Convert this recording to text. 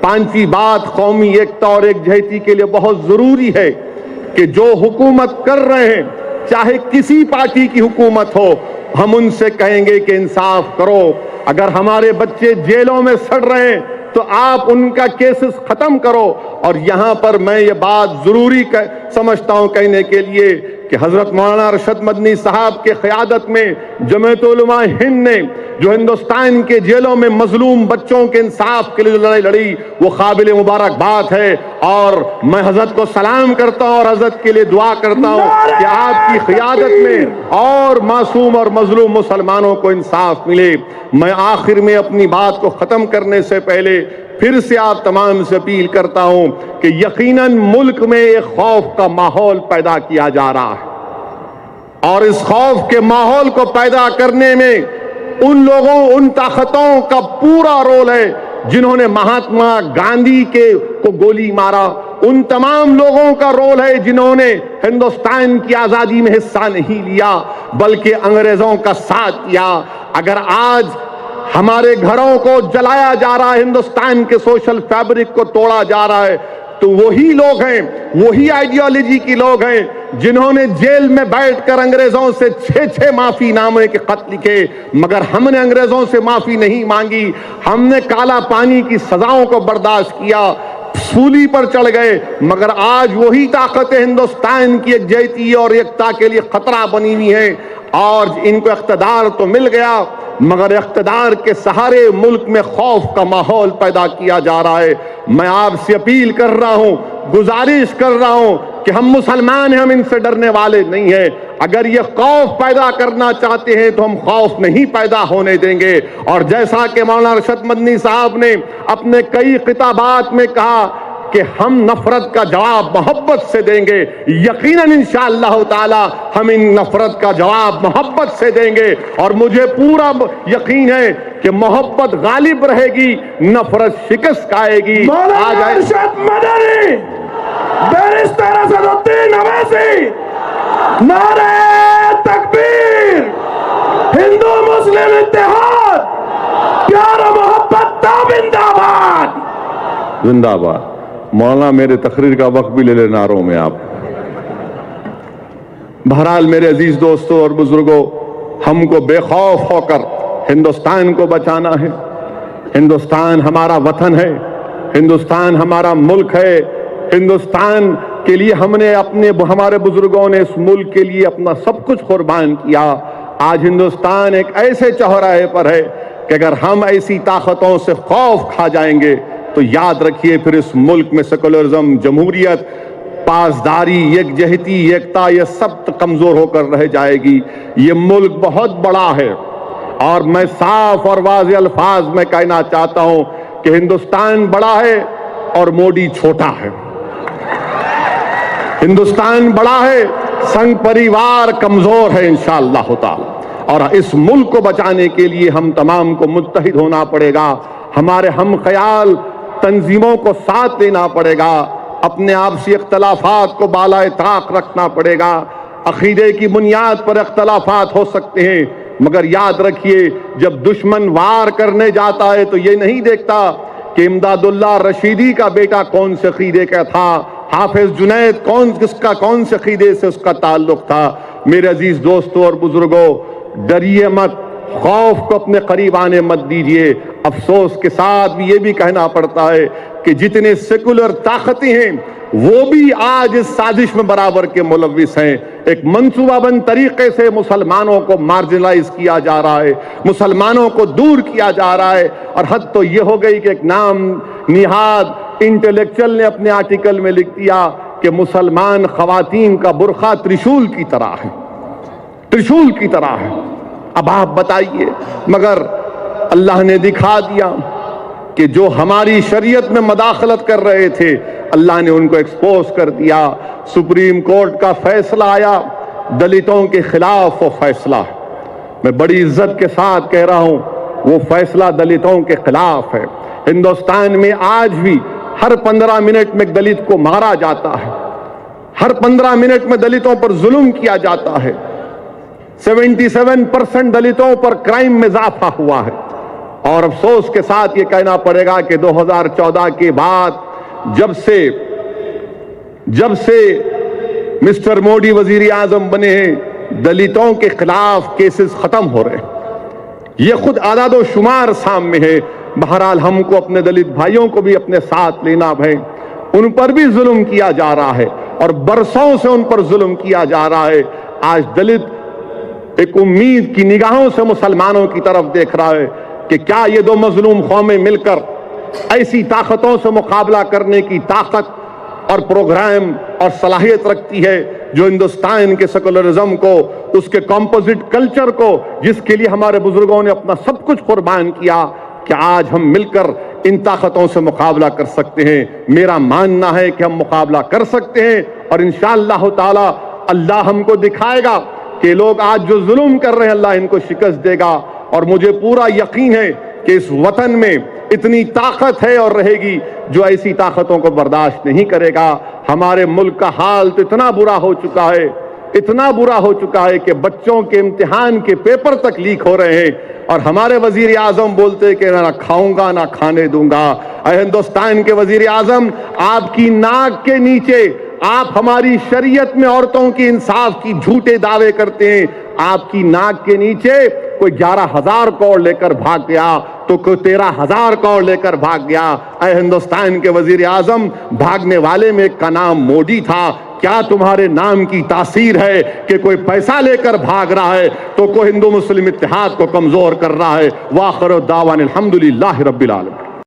پانچویں بات قومی ایکتا اور یکجہتی کے لیے بہت ضروری ہے کہ جو حکومت کر رہے ہیں چاہے کسی پارٹی کی حکومت ہو، ہم ان سے کہیں گے کہ انصاف کرو۔ اگر ہمارے بچے جیلوں میں سڑ رہے ہیں تو آپ ان کا کیسز ختم کرو۔ اور یہاں پر میں یہ بات ضروری سمجھتا ہوں کہنے کے لیے کہ حضرت مولانا ارشد مدنی صاحب کے قیادت میں جمعیت علماء ہند نے جو ہندوستان کے جیلوں میں مظلوم بچوں کے انصاف کے لیے لڑائی لڑی، وہ قابل مبارکباد ہے، اور میں حضرت کو سلام کرتا ہوں اور حضرت کے لیے دعا کرتا ہوں کہ آپ کی قیادت میں اور معصوم اور مظلوم مسلمانوں کو انصاف ملے۔ میں آخر میں اپنی بات کو ختم کرنے سے پہلے پھر سے آپ تمام سے اپیل کرتا ہوں کہ یقیناً ملک میں ایک خوف کا ماحول پیدا کیا جا رہا ہے، اور اس خوف کے ماحول کو پیدا کرنے میں ان لوگوں، ان طاقتوں کا پورا رول ہے جنہوں نے مہاتما گاندھی کو گولی مارا، ان تمام لوگوں کا رول ہے جنہوں نے ہندوستان کی آزادی میں حصہ نہیں لیا بلکہ انگریزوں کا ساتھ دیا۔ اگر آج ہمارے گھروں کو جلایا جا رہا ہے، ہندوستان کے سوشل فیبرک کو توڑا جا رہا ہے، تو وہی لوگ ہیں، وہی آئیڈیالوجی کی لوگ ہیں جنہوں نے جیل میں بیٹھ کر انگریزوں سے 6 معافی نامے کے خط لکھے، مگر ہم نے انگریزوں سے معافی نہیں مانگی۔ ہم نے کالا پانی کی سزاؤں کو برداشت کیا، سولی پر چڑھ گئے، مگر آج وہی طاقتیں ہندوستان کی یکجہتی اور ایکتا کے لیے خطرہ بنی ہوئی ہیں، اور ان کو اقتدار تو مل گیا مگر اقتدار کے سہارے ملک میں خوف کا ماحول پیدا کیا جا رہا ہے۔ میں آپ سے اپیل کر رہا ہوں، گزارش کر رہا ہوں کہ ہم مسلمان ہیں، ہم ان سے ڈرنے والے نہیں ہیں۔ اگر یہ خوف پیدا کرنا چاہتے ہیں تو ہم خوف نہیں پیدا ہونے دیں گے، اور جیسا کہ مولانا ارشد مدنی صاحب نے اپنے کئی خطابات میں کہا کہ ہم نفرت کا جواب محبت سے دیں گے، یقیناً انشاءاللہ تعالی ہم ان نفرت کا جواب محبت سے دیں گے، اور مجھے پورا یقین ہے کہ محبت غالب رہے گی، نفرت شکست کھائے گی۔ مولانا ارشد مدنی، بیرسٹر اسد الدین اویسی، نعرہ تکبیر، ہندو مسلم اتحاد، پیار و محبت زندہ باد، زندہ باد۔ مولانا میرے تقریر کا وقت بھی لے لے نعروں میں آپ۔ بہرحال میرے عزیز دوستوں اور بزرگوں، ہم کو بے خوف ہو کر ہندوستان کو بچانا ہے۔ ہندوستان ہمارا وطن ہے، ہندوستان ہمارا ملک ہے، ہندوستان کے لیے ہمارے بزرگوں نے اس ملک کے لیے اپنا سب کچھ قربان کیا۔ آج ہندوستان ایک ایسے چوراہے پر ہے کہ اگر ہم ایسی طاقتوں سے خوف کھا جائیں گے تو یاد رکھیے پھر اس ملک میں سیکولرزم، جمہوریت، پاسداری، یکجہتی، ایکتا، یہ سب کمزور ہو کر رہ جائے گی۔ یہ ملک بہت بڑا ہے، اور میں صاف اور واضح الفاظ میں کہنا چاہتا ہوں کہ ہندوستان بڑا ہے اور مودی چھوٹا ہے۔ ہندوستان بڑا ہے، سنگ پریوار کمزور ہے انشاءاللہ تعالی، اور اس ملک کو بچانے کے لیے ہم تمام کو متحد ہونا پڑے گا، ہمارے ہم خیال تنظیموں کو ساتھ دینا پڑے گا، اپنے آپسی اختلافات کو بالائے طاق رکھنا پڑے گا۔ عقیدے کی بنیاد پر اختلافات ہو سکتے ہیں، مگر یاد رکھیے جب دشمن وار کرنے جاتا ہے تو یہ نہیں دیکھتا کہ امداد اللہ رشیدی کا بیٹا کون سے عقیدے کا تھا، حافظ جنید کون سے عقیدے سے اس کا تعلق تھا۔ میرے عزیز دوستوں اور بزرگوں، ڈریے مت، خوف کو اپنے قریب آنے مت دیجیے۔ افسوس کے ساتھ بھی یہ بھی کہنا پڑتا ہے کہ جتنے سیکولر طاقتیں ہیں وہ بھی آج اس سازش میں برابر کے ملوث ہیں۔ ایک منصوبہ بند طریقے سے مسلمانوں کو مارجنلائز کیا جا رہا ہے، مسلمانوں کو دور کیا جا رہا ہے، اور حد تو یہ ہو گئی کہ ایک نام نہاد انٹلیکچل نے اپنے آرٹیکل میں لکھ دیا کہ مسلمان خواتین کا برقع ترشول کی طرح ہے، ترشول کی طرح ہے۔ اب آپ بتائیے، مگر اللہ نے دکھا دیا کہ جو ہماری شریعت میں مداخلت کر رہے تھے اللہ نے ان کو ایکسپوز کر دیا۔ سپریم کورٹ کا فیصلہ آیا، دلتوں کے خلاف وہ فیصلہ ہے، میں بڑی عزت کے ساتھ کہہ رہا ہوں وہ فیصلہ دلتوں کے خلاف ہے۔ ہندوستان میں آج بھی ہر 15 منٹ میں دلت کو مارا جاتا ہے، ہر 15 منٹ میں دلتوں پر ظلم کیا جاتا ہے۔ 77% دلتوں پر کرائم میں اضافہ ہوا ہے۔ اور افسوس کے ساتھ یہ کہنا پڑے گا کہ 2014 کے بعد جب سے مسٹر مودی وزیر اعظم بنے ہیں، دلتوں کے خلاف کیسز ختم ہو رہے ہیں۔ یہ خود اعداد و شمار سامنے ہے۔ بہرحال ہم کو اپنے دلت بھائیوں کو بھی اپنے ساتھ لینا ہے۔ ان پر بھی ظلم کیا جا رہا ہے اور برسوں سے ان پر ظلم کیا جا رہا ہے۔ آج دلت ایک امید کی نگاہوں سے مسلمانوں کی طرف دیکھ رہا ہے کہ کیا یہ دو مظلوم قومیں مل کر ایسی طاقتوں سے مقابلہ کرنے کی طاقت اور پروگرام اور صلاحیت رکھتی ہے جو ہندوستان کے سیکولرزم کو، اس کے کمپوزٹ کلچر کو، جس کے لیے ہمارے بزرگوں نے اپنا سب کچھ قربان کیا، کہ آج ہم مل کر ان طاقتوں سے مقابلہ کر سکتے ہیں۔ میرا ماننا ہے کہ ہم مقابلہ کر سکتے ہیں اور انشاءاللہ تعالی اللہ ہم کو دکھائے گا کہ لوگ آج جو ظلم کر رہے ہیں اللہ ان کو شکست دے گا۔ اور مجھے پورا یقین ہے کہ اس وطن میں اتنی طاقت ہے اور رہے گی جو ایسی طاقتوں کو برداشت نہیں کرے گا۔ ہمارے ملک کا حال تو اتنا برا ہو چکا ہے کہ بچوں کے امتحان کے پیپر تک لیک ہو رہے ہیں اور ہمارے وزیر اعظم بولتے کہ نہ کھاؤں گا نہ کھانے دوں گا۔ اے ہندوستان کے وزیر اعظم، آپ کی ناک کے نیچے آپ ہماری شریعت میں عورتوں کی انصاف کی جھوٹے دعوے کرتے ہیں۔ آپ کی ناک کے نیچے کوئی 11,000 کروڑ لے کر بھاگ گیا تو کوئی 13,000 کروڑ لے کر بھاگ گیا۔ اے ہندوستان کے وزیر اعظم، بھاگنے والے میں ایک کا نام مودی تھا۔ کیا تمہارے نام کی تاثیر ہے کہ کوئی پیسہ لے کر بھاگ رہا ہے تو کوئی ہندو مسلم اتحاد کو کمزور کر رہا ہے؟ وآخر دعوانا الحمدللہ رب العالمین۔